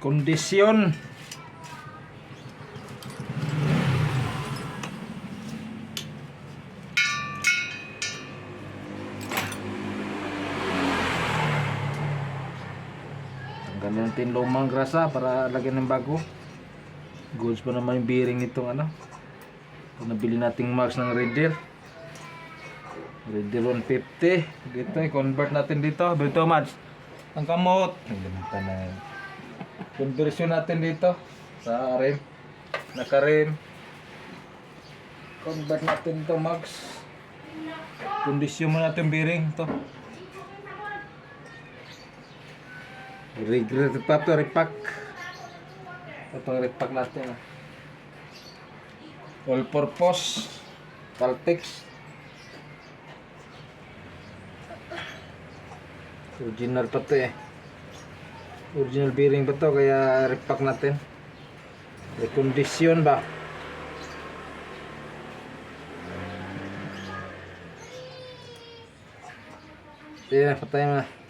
Kondisyon. Tanggalin natin lumang grasa para lagyan ng bago. Goods pa naman yung bearing nitong ano. Ito nabili nating max ng Red Deer 150. Dito i-convert natin dito. Dito Mads. Ang kamot. Ang ganito na yun. Conversion natin dito sa rim. Naka-rim. Convert natin ito max. Kondisyon mo natin bearing ito. Repack. Ito repack natin. All purpose. Caltex. Original pa to eh. Original bearing pa to kaya repack natin. Rekondisyon ba? Sige na, patayin mo na.